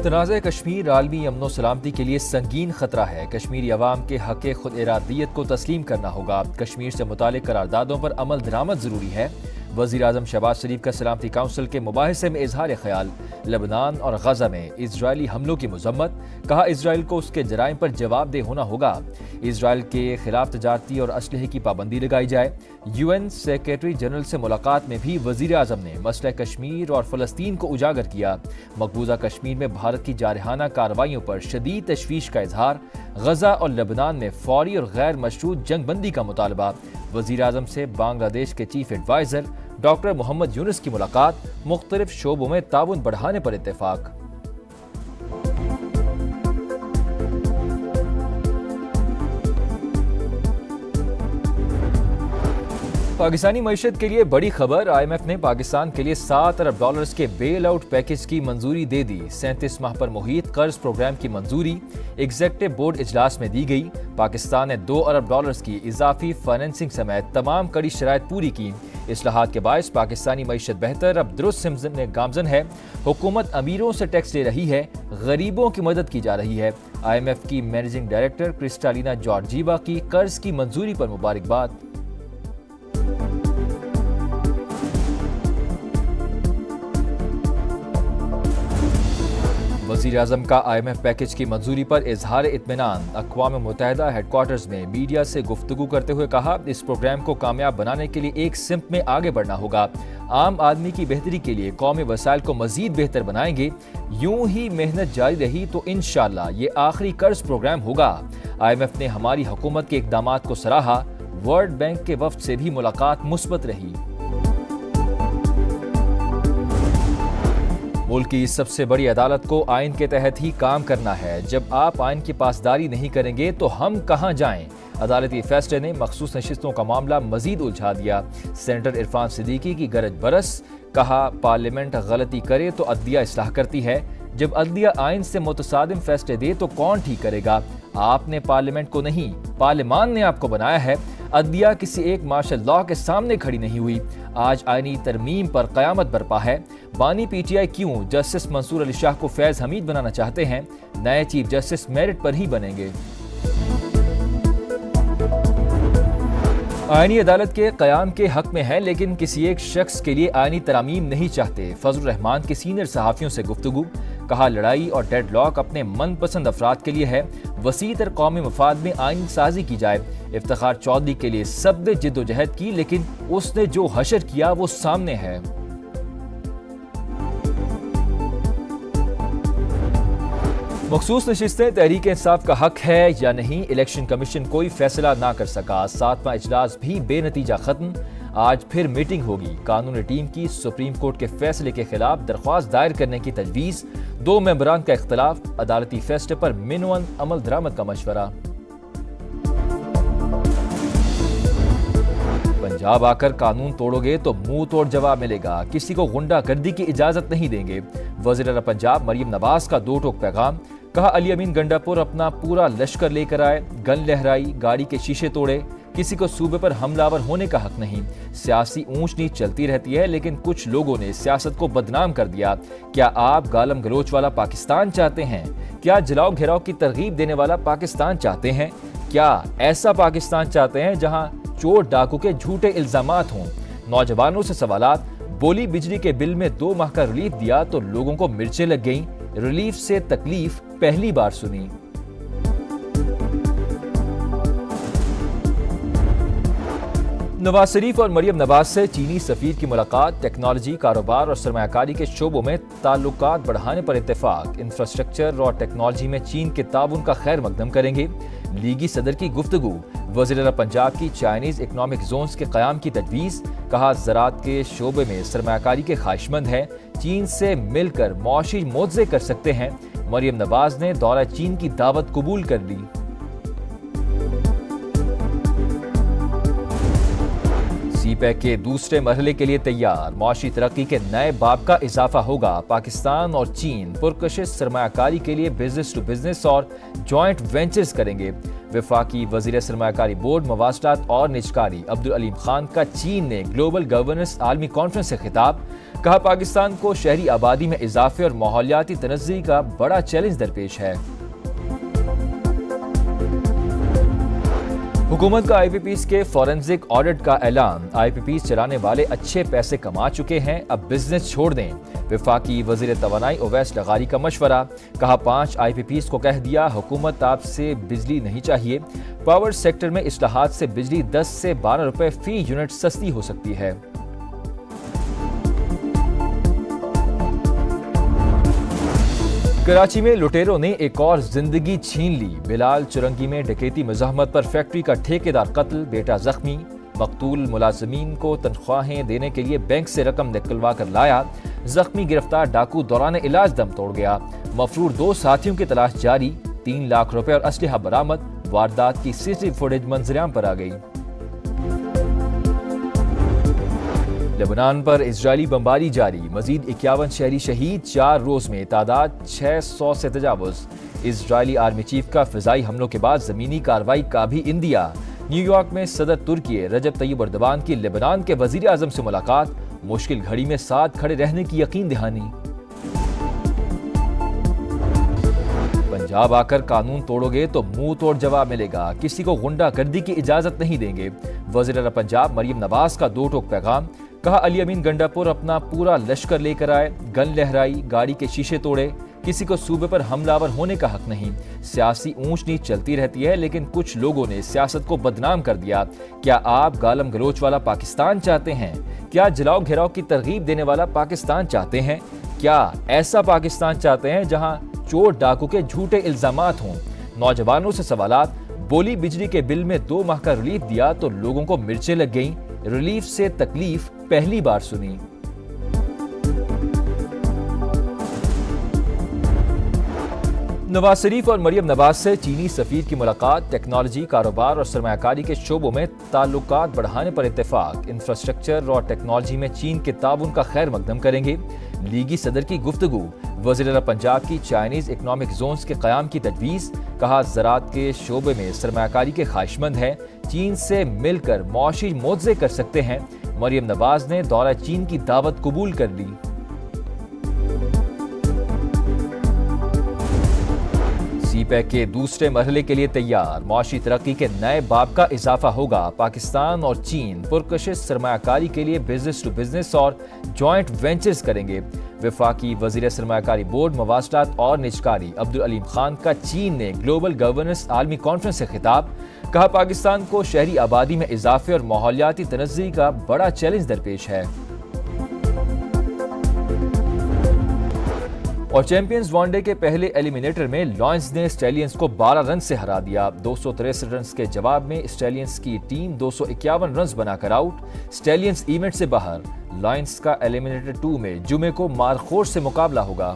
تنازع کشمیر عالمی امن و سلامتی کے لیے سنگین خطرہ ہے۔ کشمیری عوام کے حق خود ارادیت کو تسلیم کرنا ہوگا۔ کشمیر سے متعلق قراردادوں پر عمل درآمد ضروری ہے۔ وزیر اعظم شہباز شریف کا سلامتی کونسل کے مباحثے میں اظہار خیال۔ لبنان اور غزہ میں اسرائیلی حملوں کی مذمت، کہا اسرائیل کو اس کے جرائم پر جواب دہ ہونا ہوگا۔ اسرائیل کے خلاف تجارتی اور اسلحے کی پابندی لگائی جائے۔ UN سیکریٹری جنرل سے ملاقات میں بھی وزیر اعظم نے مسئلہ کشمیر اور فلسطین کو اجاگر کیا۔ مقبوضہ کشمیر میں بھارت کی جارحانہ کارروائیوں پر شدید تشویش کا اظہار۔ غزہ اور لبنان میں فوری اور غیر مشروط جنگ بندی کا مطالبہ۔ وزیر اعظم سے بنگلہ دیش کے چیف ایڈوائزر ڈاکٹر محمد یونس کی ملاقات، مختلف شعبوں میں تعاون بڑھانے پر اتفاق۔ پاکستانی معیشت کے لیے بڑی خبر، IMF نے پاکستان کے لیے $7 ارب کے بیل آؤٹ پیکج کی منظوری دے دی۔ 37 ماہ پر محیط قرض پروگرام کی منظوری ایگزیکٹو بورڈ اجلاس میں دی گئی۔ پاکستان نے $2 ارب کی اضافی فائننسنگ سمیت تمام کڑی شرائط پوری کی۔ اصلاحات کے باعث پاکستانی معیشت بہتر اب درست گامزن ہے۔ حکومت امیروں سے ٹیکس لے رہی ہے، غریبوں کی مدد کی جا رہی ہے۔ IMF کی مینیجنگ ڈائریکٹر کرسٹالینا جارجیوا کی قرض کی منظوری پر مبارکباد۔ وزیر اعظم کا IMF پیکج کی منظوری پر اظہار اطمینان۔ اقوام متحدہ ہیڈ کوارٹرز میں میڈیا سے گفتگو کرتے ہوئے کہا، اس پروگرام کو کامیاب بنانے کے لیے ایک سمت میں آگے بڑھنا ہوگا۔ عام آدمی کی بہتری کے لیے قومی وسائل کو مزید بہتر بنائیں گے۔ یوں ہی محنت جاری رہی تو انشاءاللہ یہ آخری قرض پروگرام ہوگا۔ IMF نے ہماری حکومت کے اقدامات کو سراہا۔ ورلڈ بینک کے وفد سے بھی ملاقات مثبت رہی۔ ملک کی سب سے بڑی عدالت کو آئین کے تحت ہی کام کرنا ہے۔ جب آپ آئین کی پاسداری نہیں کریں گے تو ہم کہاں جائیں؟ عدالتی فیصلے نے مخصوص نشستوں کا معاملہ مزید الجھا دیا۔ سینیٹر عرفان صدیقی کی گرج برس، کہا پارلیمنٹ غلطی کرے تو عدلیہ اصلاح کرتی ہے۔ جب عدلیہ آئین سے متصادم فیصلے دے تو کون ٹھیک کرے گا؟ آپ نے پارلیمنٹ کو نہیں، پارلیمان نے آپ کو بنایا ہے۔ عدلیہ کسی ایک مارشل لاء کے سامنے کھڑی نہیں ہوئی۔ آج آئینی ترمیم پر قیامت برپا ہے۔ بانی PTI کیوں جسٹس منصور علی شاہ کو فیض حمید بنانا چاہتے ہیں؟ نئے چیف جسٹس میرٹ پر ہی بنیں گے۔ آئینی عدالت کے قیام کے حق میں ہے، لیکن کسی ایک شخص کے لیے آئینی ترامیم نہیں چاہتے۔ فضل الرحمان کی سینئر صحافیوں سے گفتگو، کہا لڑائی اور ڈیڈ لاک اپنے من پسند افراد کے لیے ہے، وسیع تر قومی مفاد میں آئین سازی کی جائے۔ افتخار چودھری کے لیے سب نے جد و جہد کی، لیکن اس نے جو حشر کیا وہ سامنے ہے۔ مخصوص نشستیں تحریک انصاف کا حق ہے یا نہیں؟ الیکشن کمیشن کوئی فیصلہ نہ کر سکا۔ 7واں اجلاس بھی بے نتیجہ ختم۔ آج پھر میٹنگ ہوگی۔ قانونی ٹیم کی سپریم کورٹ کے فیصلے کے خلاف درخواست دائر کرنے کی تجویز۔ 2 ممبران کا اختلاف، عدالتی فیصلے پر منون عمل درآمد کا مشورہ۔ پنجاب آ کر قانون توڑو گے تو منہ توڑ جواب ملے گا، کسی کو غنڈہ گردی کی اجازت نہیں دیں گے۔ وزیر اعلیٰ پنجاب مریم نواز کا 2 ٹوک پیغام، کہا علی امین گنڈا پور اپنا پورا لشکر لے کر آئے، گن لہرائی، گاڑی کے شیشے توڑے، کسی کو صوبے پر حملہ آور ہونے کا حق نہیں۔ سیاسی اونچ نیچ چلتی رہتی ہے، لیکن کچھ لوگوں نے سیاست کو بدنام کر دیا۔ کیا آپ گالم گلوچ والا پاکستان چاہتے ہیں؟ کیا جلاؤ گھیراؤ کی ترغیب دینے والا پاکستان چاہتے ہیں؟ کیا ایسا پاکستان چاہتے ہیں جہاں چور ڈاکو کے جھوٹے الزامات ہوں؟ نوجوانوں سے سوالات، بولی بجلی کے بل میں 2 ماہ کا ریلیف دیا تو لوگوں کو مرچیں لگ گئیں، ریلیف سے تکلیف پہلی بار سنی۔ نواز شریف اور مریم نواز سے چینی سفیر کی ملاقات، ٹیکنالوجی، کاروبار اور سرمایہ کاری کے شعبوں میں تعلقات بڑھانے پر اتفاق۔ انفراسٹرکچر اور ٹیکنالوجی میں چین کے تعاون کا خیر مقدم کریں گے۔ لیگی صدر کی گفتگو، وزیر اعلیٰ پنجاب کی چائنیز اکنامک زونز کے قیام کی تجویز، کہا زراعت کے شعبے میں سرمایہ کاری کے خواہشمند ہیں، چین سے مل کر معاشی معاوضے کر سکتے ہیں۔ مریم نواز نے دورہ چین کی دعوت قبول کر لی۔ سی پیک کے دوسرے مرحلے کے لیے تیار، معاشی ترقی کے نئے باب کا اضافہ ہوگا۔ پاکستان اور چین پرکشش سرمایہ کاری کے لیے بزنس ٹو بزنس اور جوائنٹ وینچرز کریں گے۔ وفاقی وزیر سرمایہ کاری بورڈ مواصلات اور نجکاری عبدالعلیم خان کا چین نے گلوبل گورننس عالمی کانفرنس سے خطاب، کہا پاکستان کو شہری آبادی میں اضافے اور ماحولیاتی تنوع کا بڑا چیلنج درپیش ہے۔ حکومت کا آئی پی پیز کے فورنزک آڈٹ کا اعلان، آئی پی پیز چلانے والے اچھے پیسے کما چکے ہیں، اب بزنس چھوڑ دیں۔ وفاقی وزیر توانائی اویس لغاری کا مشورہ، کہا 5 آئی پی پیز کو کہہ دیا حکومت آپ سے بجلی نہیں چاہیے، پاور سیکٹر میں اصلاحات سے بجلی 10 سے 12 روپے فی یونٹ سستی ہو سکتی ہے۔ کراچی میں لٹیروں نے ایک اور زندگی چھین لی، بلال چرنگی میں ڈکیتی مزاحمت پر فیکٹری کا ٹھیکیدار قتل، بیٹا زخمی، مقتول ملازمین کو تنخواہیں دینے کے لیے بینک سے رقم نکلوا کر لایا، زخمی گرفتار ڈاکو دوران علاج دم توڑ گیا، مفرور 2 ساتھیوں کی تلاش جاری، 3 لاکھ روپے اور اسلحہ برآمد، واردات کی سی سی ٹی وی فوٹیج منظر عام پر آ گئی۔ لبنان پر اسرائیلی بمباری جاری، مزید 51 شہری شہید، 4 روز میں تعداد 600 سے تجاوز۔ اسرائیلی آرمی چیف کا فضائی حملوں کے بعد زمینی کارروائی کا بھی اندیہ۔ نیو یارک میں صدر ترکی رجب طیب اردوان کی لبنان کے وزیر اعظم سے ملاقات، مشکل گھڑی میں ساتھ کھڑے رہنے کی یقین دہانی۔ پنجاب آ کر قانون توڑو گے تو منہ توڑ جواب ملے گا، کسی کو غنڈہ گردی کی اجازت نہیں دیں گے، وزیر اعلیٰ پنجاب مریم نواز کا 2 ٹوک پیغام، کہا علی امین گنڈا پور اپنا پورا لشکر لے کر آئے، گن لہرائی، گاڑی کے شیشے توڑے، کسی کو صوبے پر حملہ آور ہونے کا حق نہیں، سیاسی اونچ نیچ چلتی رہتی ہے لیکن کچھ لوگوں نے سیاست کو بدنام کر دیا، کیا آپ گالم گلوچ والا پاکستان چاہتے ہیں؟ کیا جلاؤ گھیراؤ کی ترغیب دینے والا پاکستان چاہتے ہیں؟ کیا ایسا پاکستان چاہتے ہیں جہاں چور ڈاکو کے جھوٹے الزامات ہوں؟ نوجوانوں سے سوالات، بولی بجلی کے بل میں 2 ماہ کا ریلیف دیا تو لوگوں کو مرچیں لگ گئیں، ریلیف سے تکلیف پہلی بار سنی۔ نواز شریف اور مریم نواز سے چینی سفیر کی ملاقات، ٹیکنالوجی، کاروبار اور سرمایہ کاری کے شعبوں میں تعلقات بڑھانے پر اتفاق، انفراسٹرکچر اور ٹیکنالوجی میں چین کے تعاون کا خیر مقدم کریں گے، لیگی صدر کی گفتگو، وزیر اعلیٰ پنجاب کی چائنیز اکنامک زونز کے قیام کی تجویز، کہا زراعت کے شعبے میں سرمایہ کاری کے خواہشمند ہیں، چین سے مل کر معاشی معاوضے کر سکتے ہیں، مریم نواز نے دورہ چین کی دعوت قبول کر لی۔ سی پیک کے دوسرے مرحلے کے لیے تیار، معاشی ترقی کے نئے باب کا اضافہ ہوگا، پاکستان اور چین پرکشش سرمایہ کاری کے لیے بزنس ٹو بزنس اور جوائنٹ وینچرز کریں گے۔ وفاقی وزیر سرمایہ کاری بورڈ، مواصلات اور نجکاری عبدالعلیم خان کا چین نے گلوبل گورننس عالمی کانفرنس سے خطاب، کہا پاکستان کو شہری آبادی میں اضافے اور ماحولیاتی تنوع کا بڑا چیلنج درپیش ہے۔ اور چیمپئنز ون ڈے کے پہلے ایلیمینیٹر میں لائنز نے اسٹیلینز کو 12 رن سے ہرا دیا، 263 رنز کے جواب میں اسٹیلینز کی ٹیم 251 رنز بنا کر آؤٹ، اسٹیلینز ایونٹ سے باہر، لائنز کا ایلیمینیٹر 2 میں جمعے کو مارخور سے مقابلہ ہوگا۔